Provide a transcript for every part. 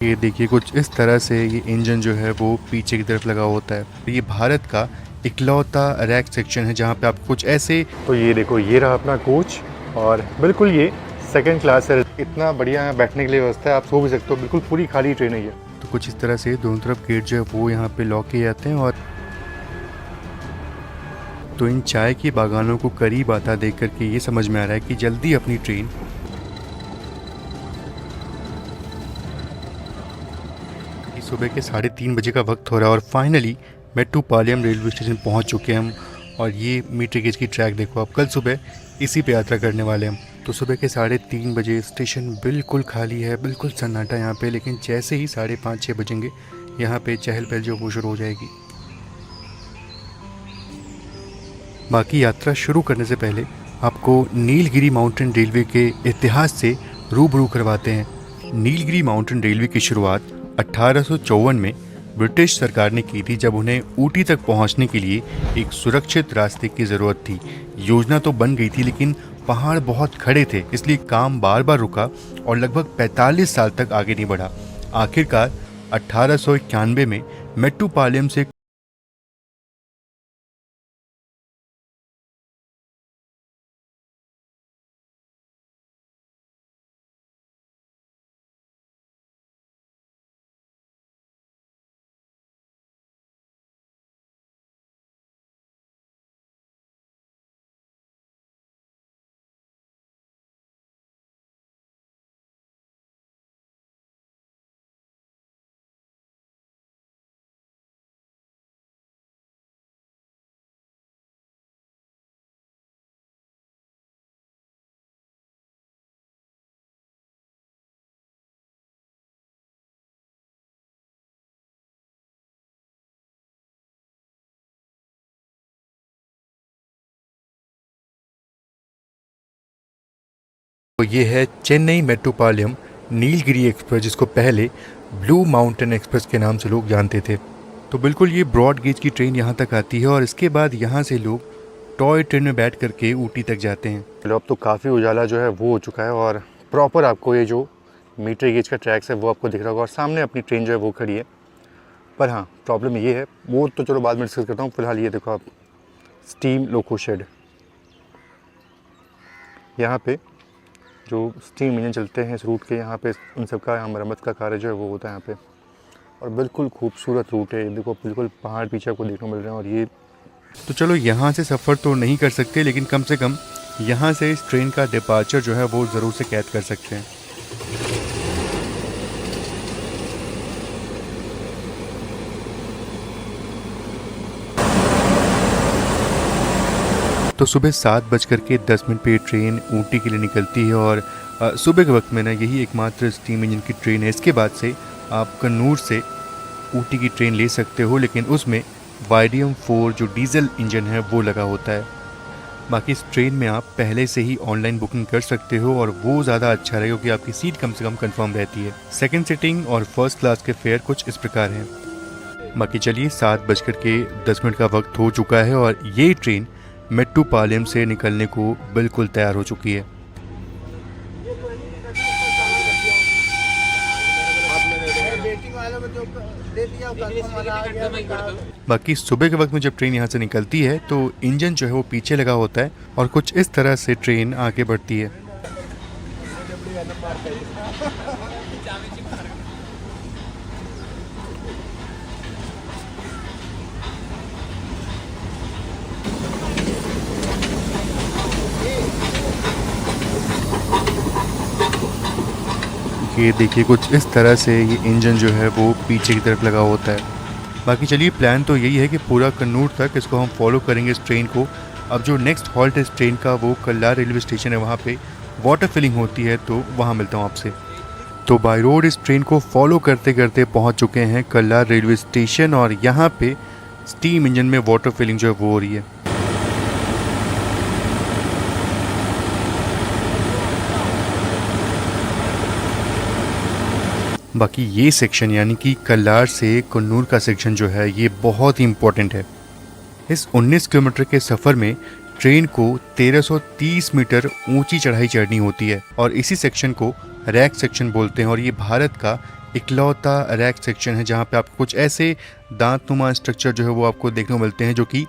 ये देखिए कुछ इस तरह से ये इंजन जो है वो पीछे की तरफ लगा होता है। ये भारत का इकलौता रैक सेक्शन है जहाँ पे आप कुछ ऐसे। तो ये देखो ये रहा अपना कोच और बिल्कुल ये सेकंड क्लास है। इतना बढ़िया यहाँ बैठने के लिए व्यवस्था है, आप सो भी सकते हो, बिल्कुल पूरी खाली ट्रेन है ये। तो कुछ इस तरह से दोनों तरफ गेट जो है वो यहाँ पे लॉक किए जाते हैं। और तो इन चाय के बागानों को करीब आता देख करके ये समझ में आ रहा है कि जल्दी अपनी ट्रेन। सुबह के 3:30 बजे का वक्त हो रहा है और फाइनली मेट्टुपालयम रेलवे स्टेशन पहुंच चुके हैं हम। और ये मीटर गेज की ट्रैक देखो, आप कल सुबह इसी पे यात्रा करने वाले हैं हम। तो सुबह के 3:30 बजे स्टेशन बिल्कुल खाली है, बिल्कुल सन्नाटा यहाँ पे। लेकिन जैसे ही 5:30-6 बजेंगे यहाँ पे चहल पहल जो वो शुरू हो जाएगी। बाकी यात्रा शुरू करने से पहले आपको नीलगिरी माउंटेन रेलवे के इतिहास से रूबरू करवाते हैं। नीलगिरी माउंटेन रेलवे की शुरुआत 1854 में ब्रिटिश सरकार ने की थी, जब उन्हें ऊटी तक पहुंचने के लिए एक सुरक्षित रास्ते की ज़रूरत थी। योजना तो बन गई थी लेकिन पहाड़ बहुत खड़े थे, इसलिए काम बार बार रुका और लगभग 45 साल तक आगे नहीं बढ़ा। आखिरकार 1891 में मेट्टुपालयम से तो ये है चेन्नई मेट्टुपालयम नीलगिरी एक्सप्रेस, जिसको पहले ब्लू माउंटेन एक्सप्रेस के नाम से लोग जानते थे। तो बिल्कुल ये ब्रॉड गेज की ट्रेन यहाँ तक आती है और इसके बाद यहाँ से लोग टॉय ट्रेन में बैठ करके ऊटी तक जाते हैं। चलो अब तो काफ़ी उजाला जो है वो हो चुका है और प्रॉपर आपको ये जो मीटर गेज का ट्रैक्स है वो आपको दिख रहा होगा और सामने अपनी ट्रेन जो है वो खड़ी है। पर हाँ, प्रॉब्लम ये है, वो तो चलो बाद में डिस्कस करता हूँ। फिलहाल ये देखो आप, स्टीम लोको शेड, यहाँ पे जो स्टीम इंजन चलते हैं इस रूट के, यहाँ पे उन सब का यहाँ मरम्मत का कार्य जो है वो होता है यहाँ पे। और बिल्कुल खूबसूरत रूट है, देखो बिल्कुल पहाड़ पीछे आपको देखने को मिल रहे हैं। और ये तो चलो यहाँ से सफ़र तो नहीं कर सकते, लेकिन कम से कम यहाँ से इस ट्रेन का डिपार्चर जो है वो ज़रूर से कैद कर सकते हैं। तो सुबह 7:10 पे ट्रेन ऊटी के लिए निकलती है और सुबह के वक्त में ना यही एकमात्र स्टीम इंजन की ट्रेन है। इसके बाद से आप कन्नूर से ऊटी की ट्रेन ले सकते हो, लेकिन उसमें वाइडियम 4 जो डीजल इंजन है वो लगा होता है। बाकी इस ट्रेन में आप पहले से ही ऑनलाइन बुकिंग कर सकते हो और वो ज़्यादा अच्छा रहेगा क्योंकि आपकी सीट कम से कम कंफर्म रहती है। सेकंड सीटिंग और फर्स्ट क्लास के फेयर कुछ इस प्रकार हैं। बाकी चलिए 7:10 का वक्त हो चुका है और ये ट्रेन मेट्टुपालयम से निकलने को बिल्कुल तैयार हो चुकी है। बाकी सुबह के वक्त में जब ट्रेन यहाँ से निकलती है तो इंजन जो है वो पीछे लगा होता है और कुछ इस तरह से ट्रेन आगे बढ़ती है। ये देखिए कुछ इस तरह से ये इंजन जो है वो पीछे की तरफ लगा होता है। बाकी चलिए प्लान तो यही है कि पूरा कन्नूर तक इसको हम फॉलो करेंगे इस ट्रेन को। अब जो नेक्स्ट हॉल्ट है इस ट्रेन का वो कल्लार रेलवे स्टेशन है, वहाँ पे वाटर फिलिंग होती है, तो वहाँ मिलता हूँ आपसे। तो बाय रोड इस ट्रेन को फॉलो करते करते पहुँच चुके हैं कल्लार रेलवे स्टेशन और यहाँ पे स्टीम इंजन में वाटर फिलिंग जो है वो हो रही है। बाकी ये सेक्शन यानी कि कल्लार से कन्नूर का सेक्शन जो है ये बहुत ही इम्पोर्टेंट है। इस 19 किलोमीटर के सफ़र में ट्रेन को 1330 मीटर ऊंची चढ़ाई चढ़नी होती है और इसी सेक्शन को रैक सेक्शन बोलते हैं और ये भारत का इकलौता रैक सेक्शन है जहाँ पे आपको कुछ ऐसे दांतनुमा स्ट्रक्चर जो है वो आपको देखने को मिलते हैं जो कि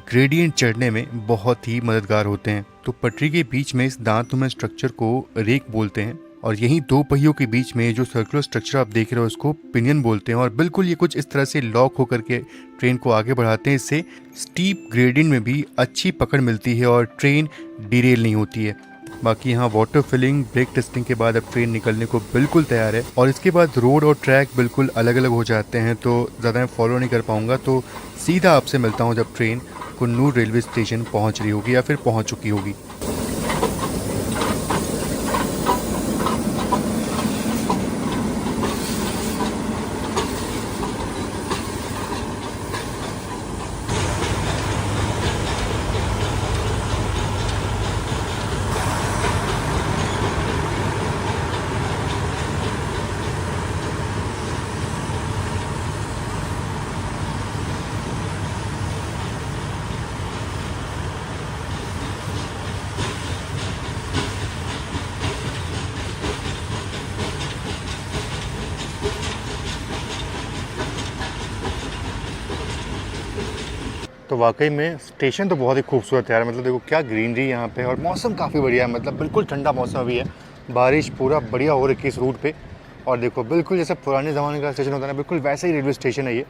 ग्रेडियंट चढ़ने में बहुत ही मददगार होते हैं। तो पटरी के बीच में इस दांतनुमा स्ट्रक्चर को रेक बोलते हैं और यहीं दो पहियों के बीच में जो सर्कुलर स्ट्रक्चर आप देख रहे हो उसको पिनियन बोलते हैं। और बिल्कुल ये कुछ इस तरह से लॉक होकर के ट्रेन को आगे बढ़ाते हैं। इससे स्टीप ग्रेडियंट में भी अच्छी पकड़ मिलती है और ट्रेन डिरेल नहीं होती है। बाकी यहाँ वाटर फिलिंग ब्रेक टेस्टिंग के बाद अब ट्रेन निकलने को बिल्कुल तैयार है। और इसके बाद रोड और ट्रैक बिल्कुल अलग अलग हो जाते हैं तो ज़्यादा मैं फॉलो नहीं कर पाऊँगा। तो सीधा आपसे मिलता हूँ जब ट्रेन कन्नूर रेलवे स्टेशन पहुँच रही होगी या फिर पहुँच चुकी होगी। तो वाकई में स्टेशन तो बहुत ही खूबसूरत है यार। मतलब देखो क्या ग्रीनरी यहाँ पे और मौसम काफ़ी बढ़िया है। मतलब बिल्कुल ठंडा मौसम अभी है, बारिश पूरा बढ़िया हो रही है इस रूट पे। और देखो बिल्कुल जैसे पुराने ज़माने का स्टेशन होता है ना, बिल्कुल वैसा ही रेलवे स्टेशन है ये।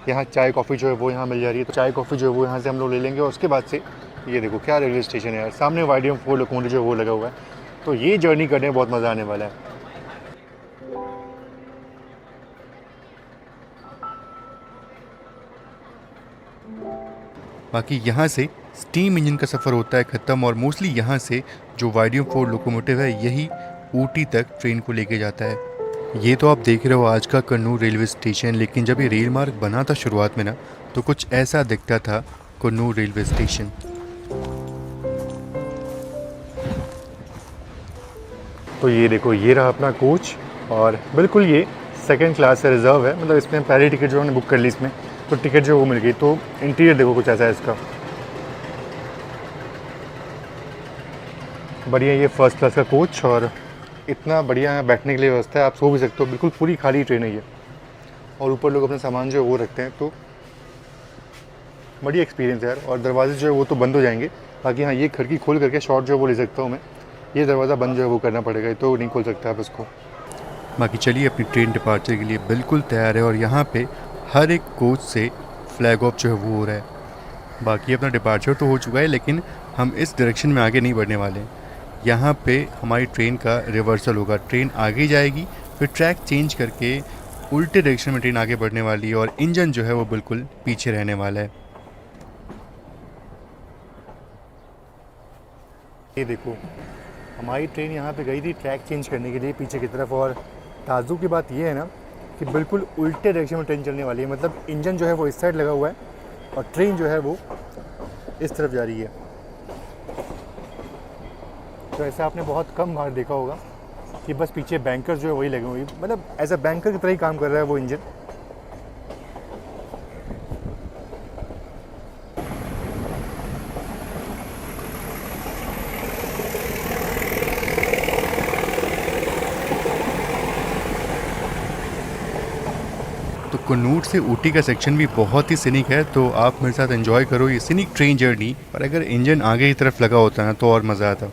यहाँ चाय कॉफ़ी जो है वो यहाँ मिल जा रही है, तो चाय कॉफ़ी जो है वो यहाँ से हम लोग ले लेंगे। और उसके बाद से ये देखो क्या रेलवे स्टेशन है यार, सामने YDM-4 लोकोमोटिव जो है वो लगा हुआ है। तो ये जर्नी करने में बहुत मज़ा आने वाला है। बाकी यहाँ से स्टीम इंजन का सफ़र होता है ख़त्म और मोस्टली यहाँ से जो YDM-4 लोकोमोटिव है यही ऊटी तक ट्रेन को लेके जाता है। ये तो आप देख रहे हो आज का कन्नूर रेलवे स्टेशन, लेकिन जब ये रेल मार्ग बना था शुरुआत में ना, तो कुछ ऐसा दिखता था कन्नूर रेलवे स्टेशन। तो ये देखो ये रहा अपना कोच और बिल्कुल ये सेकंड क्लास से रिजर्व है। मतलब इसमें पहली टिकट जो हमने बुक कर ली इसमें, तो टिकट जो वो मिल गई। तो इंटीरियर देखो कुछ ऐसा है इसका, बढ़िया ये फर्स्ट क्लास का कोच और इतना बढ़िया यहाँ बैठने के लिए व्यवस्था है, आप सो भी सकते हो। बिल्कुल पूरी खाली ट्रेन है ये और ऊपर लोग अपना सामान जो है वो रखते हैं। तो बढ़िया एक्सपीरियंस है यार। और दरवाजे जो है वो तो बंद हो जाएंगे। बाकी हाँ ये खिड़की खोल करके शॉट जो है वो ले सकता हूँ मैं। ये दरवाज़ा बंद जो है वो करना पड़ेगा, तो नहीं खोल सकता आप इसको। बाकी चलिए अपनी ट्रेन डिपार्चर के लिए बिल्कुल तैयार है और यहाँ पे हर एक कोच से फ्लैग ऑफ जो है वो हो रहा है। बाकी अपना डिपार्चर तो हो चुका है, लेकिन हम इस डायरेक्शन में आगे नहीं बढ़ने वाले हैं। यहाँ पे हमारी ट्रेन का रिवर्सल होगा, ट्रेन आगे जाएगी फिर ट्रैक चेंज करके उल्टे डायरेक्शन में ट्रेन आगे बढ़ने वाली है और इंजन जो है वो बिल्कुल पीछे रहने वाला है। ये देखो हमारी ट्रेन यहाँ पे गई थी ट्रैक चेंज करने के लिए पीछे की तरफ। और ताज़ुब की बात ये है ना कि बिल्कुल उल्टे डायरेक्शन में ट्रेन चलने वाली है। मतलब इंजन जो है वो इस साइड लगा हुआ है और ट्रेन जो है वो इस तरफ जा रही है। तो ऐसा आपने बहुत कम बार देखा होगा कि बस पीछे बैंकर जो है वही लगे हुए, मतलब एज अ बैंकर की तरह ही काम कर रहा है वो इंजन। तो कन्नूर से ऊटी का सेक्शन भी बहुत ही सिनिक है, तो आप मेरे साथ एंजॉय करो ये सिनिक ट्रेन जर्नी। और अगर इंजन आगे की तरफ लगा होता ना तो और मज़ा आता।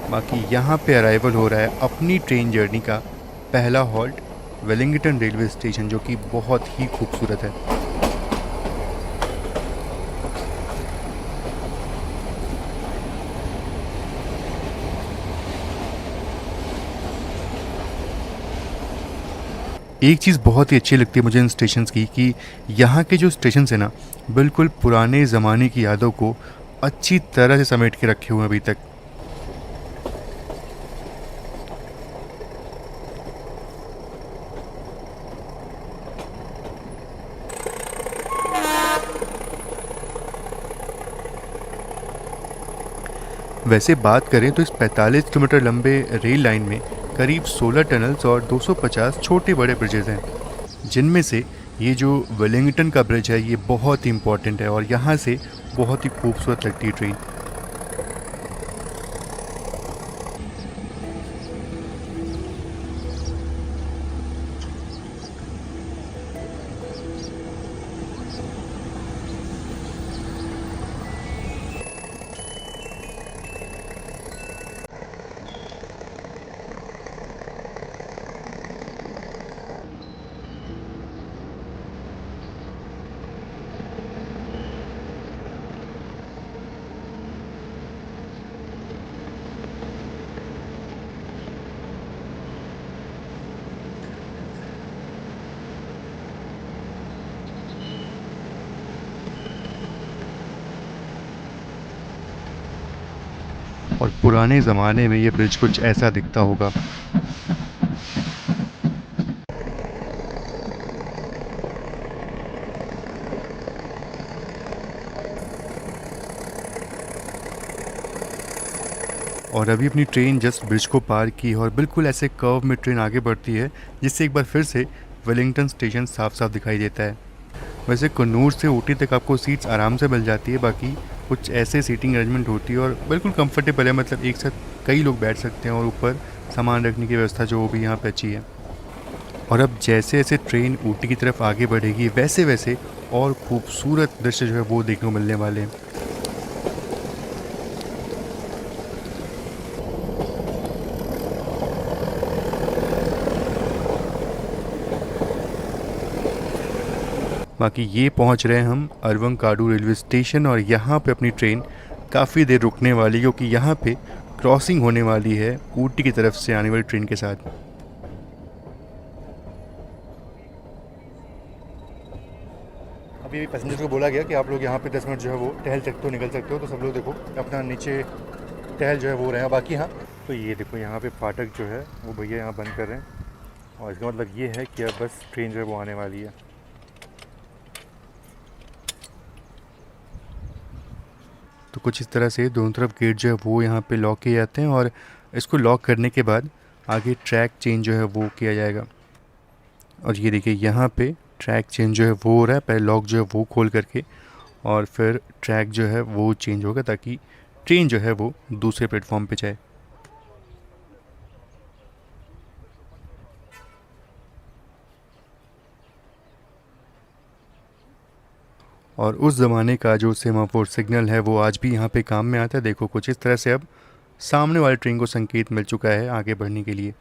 बाकी यहाँ पे अराइवल हो रहा है अपनी ट्रेन जर्नी का पहला हॉल्ट वेलिंगटन रेलवे स्टेशन, जो कि बहुत ही खूबसूरत है। एक चीज़ बहुत ही अच्छी लगती है मुझे इन स्टेशंस की कि यहाँ के जो स्टेशन है ना बिल्कुल पुराने ज़माने की यादों को अच्छी तरह से समेट के रखे हुए हैं अभी तक। वैसे बात करें तो इस 45 किलोमीटर लंबे रेल लाइन में करीब 16 टनल्स और 250 छोटे बड़े ब्रिजेज़ हैं, जिनमें से ये जो वेलिंगटन का ब्रिज है ये बहुत ही इम्पोर्टेंट है और यहाँ से बहुत ही खूबसूरत लगती है ट्रेन। और पुराने ज़माने में ये ब्रिज कुछ ऐसा दिखता होगा। और अभी अपनी ट्रेन जस्ट ब्रिज को पार की और बिल्कुल ऐसे कर्व में ट्रेन आगे बढ़ती है, जिससे एक बार फिर से वेलिंगटन स्टेशन साफ साफ दिखाई देता है। वैसे कन्नूर से ऊटी तक आपको सीट्स आराम से मिल जाती है, बाकी कुछ ऐसे सीटिंग अरेंजमेंट होती है और बिल्कुल कंफर्टेबल है, मतलब एक साथ कई लोग बैठ सकते हैं और ऊपर सामान रखने की व्यवस्था जो वो भी यहाँ पे अच्छी है। और अब जैसे जैसे ट्रेन ऊटी की तरफ आगे बढ़ेगी वैसे वैसे और खूबसूरत दृश्य जो है वो देखने को मिलने वाले हैं। बाकी ये पहुंच रहे हैं हम अरवंकाडू रेलवे स्टेशन और यहाँ पे अपनी ट्रेन काफ़ी देर रुकने वाली, क्योंकि यहाँ पे क्रॉसिंग होने वाली है ऊटी की तरफ से आने वाली ट्रेन के साथ। अभी पैसेंजर को बोला गया कि आप लोग यहाँ पे 10 मिनट जो है वो टहल सकते हो, निकल सकते हो, तो सब लोग देखो अपना नीचे टहल जो है वो रहे हैं। बाकी हाँ, तो ये देखो यहाँ पे फाटक जो है वो भैया यहाँ बंद कर रहे हैं और इसका मतलब ये है कि अब बस ट्रेन जो है वो आने वाली है। तो कुछ इस तरह से दोनों तरफ गेट जो है वो यहाँ पे लॉक किए जाते हैं और इसको लॉक करने के बाद आगे ट्रैक चेंज जो है वो किया जाएगा। और ये देखिए यहाँ पे ट्रैक चेंज जो है वो हो रहा है, पहले लॉक जो है वो खोल करके और फिर ट्रैक जो है वो चेंज होगा ताकि ट्रेन जो है वो दूसरे प्लेटफॉर्म पे जाए। और उस ज़माने का जो सेमाफोर सिग्नल है वो आज भी यहाँ पे काम में आता है। देखो कुछ इस तरह से अब सामने वाली ट्रेन को संकेत मिल चुका है आगे बढ़ने के लिए।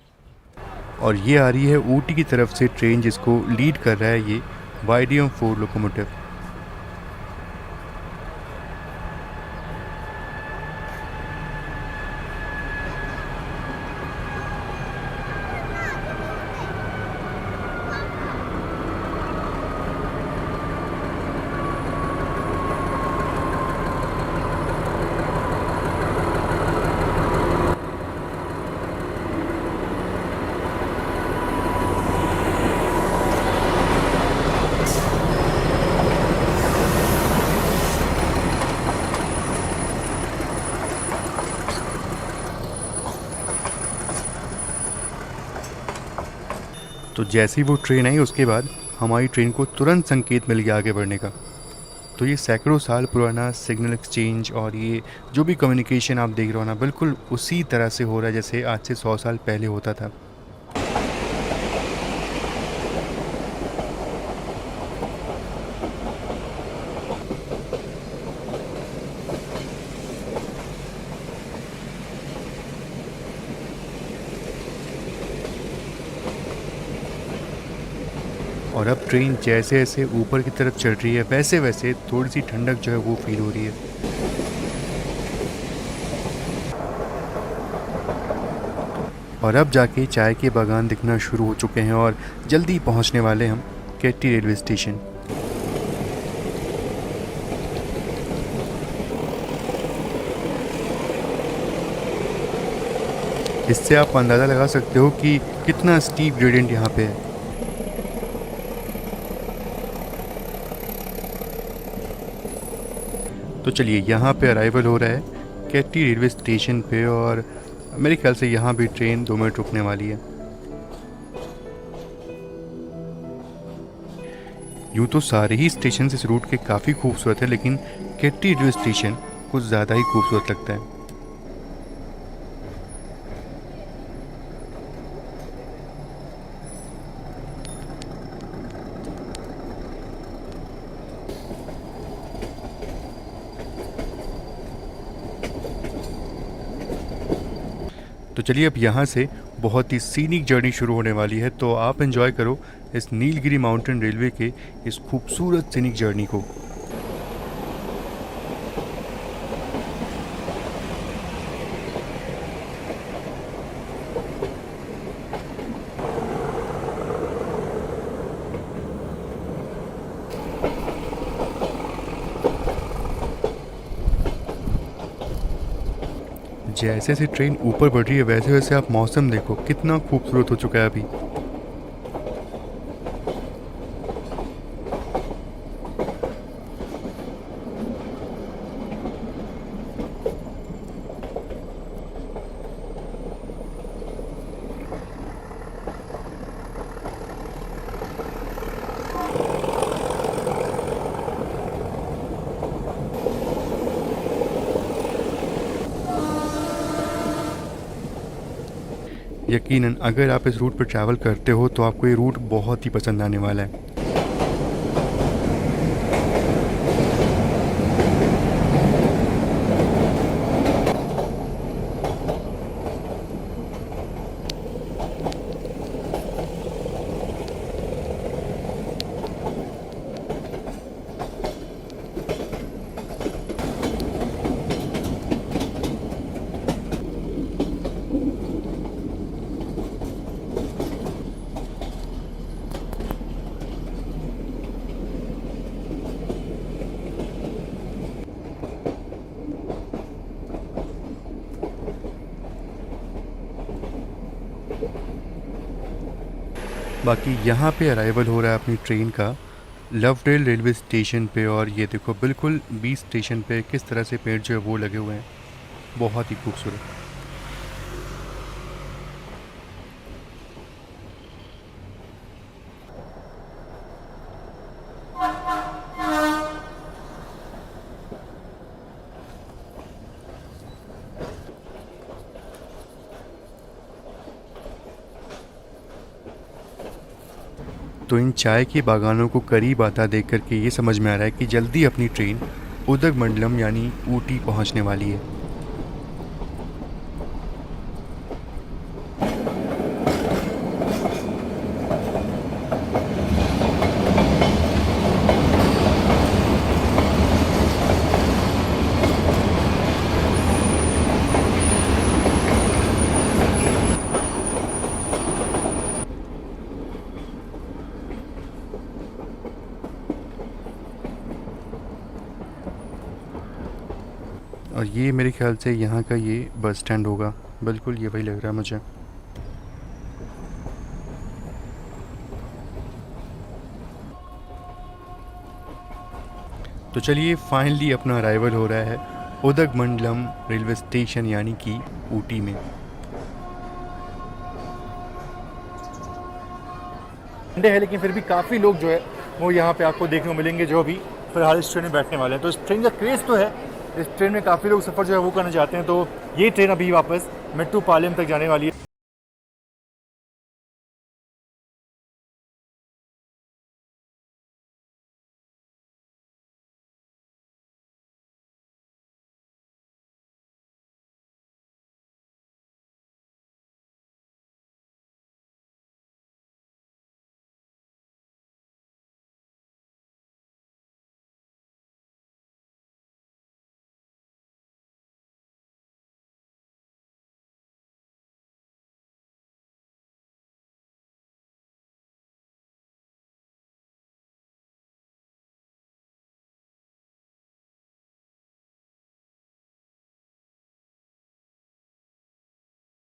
और ये आ रही है ऊटी की तरफ से ट्रेन, जिसको लीड कर रहा है ये YDM-4 लोकोमोटिव। तो जैसे ही वो ट्रेन आई उसके बाद हमारी ट्रेन को तुरंत संकेत मिल गया आगे बढ़ने का। तो ये सैकड़ों साल पुराना सिग्नल एक्सचेंज और ये जो भी कम्युनिकेशन आप देख रहे हो ना, बिल्कुल उसी तरह से हो रहा है जैसे आज से 100 साल पहले होता था। और अब ट्रेन जैसे जैसे ऊपर की तरफ चल रही है वैसे वैसे थोड़ी सी ठंडक जो है वो फील हो रही है। और अब जाके चाय के बागान दिखना शुरू हो चुके हैं और जल्दी पहुंचने वाले हम केटी रेलवे स्टेशन। इससे आप अंदाज़ा लगा सकते हो कि कितना स्टीप ग्रेडियंट यहाँ पे है। तो चलिए यहाँ पे अराइवल हो रहा है केटी रेलवे स्टेशन पे और मेरे ख्याल से यहाँ भी ट्रेन 2 मिनट रुकने वाली है। यूँ तो सारे ही स्टेशन इस रूट के काफ़ी खूबसूरत है, लेकिन केट्टी रेलवे स्टेशन कुछ ज़्यादा ही खूबसूरत लगता है। तो चलिए अब यहाँ से बहुत ही सीनिक जर्नी शुरू होने वाली है, तो आप एंजॉय करो इस नीलगिरी माउंटेन रेलवे के इस खूबसूरत सीनिक जर्नी को। जैसे जैसे ट्रेन ऊपर बढ़ रही है वैसे वैसे आप मौसम देखो कितना खूबसूरत हो चुका है अभी। यकीनन अगर आप इस रूट पर ट्रैवल करते हो तो आपको ये रूट बहुत ही पसंद आने वाला है। बाकी यहाँ पे अराइवल हो रहा है अपनी ट्रेन का लवडेल रेलवे स्टेशन पे, और ये देखो बिल्कुल बीच स्टेशन पे किस तरह से पेड़ जो है वो लगे हुए हैं, बहुत ही खूबसूरत। तो इन चाय के बागानों को करीब आता देख करके ये समझ में आ रहा है कि जल्दी अपनी ट्रेन उदगमंडलम यानी ऊटी पहुंचने वाली है। और ये मेरे ख्याल से यहाँ का ये बस स्टैंड होगा, बिल्कुल ये वही लग रहा है मुझे। तो चलिए फाइनली अपना अराइवल हो रहा है उदगमंडलम रेलवे स्टेशन यानी कि ऊटी में। संडे है लेकिन फिर भी काफ़ी लोग जो है वो यहाँ पे आपको देखने को मिलेंगे जो अभी फिलहाल इस ट्रेन में बैठने वाले हैं। तो इस ट्रेन का क्रेज़ तो है, इस ट्रेन में काफ़ी लोग सफ़र जो है वो करना चाहते हैं। तो ये ट्रेन अभी वापस मेट्टूपालयम तक जाने वाली है।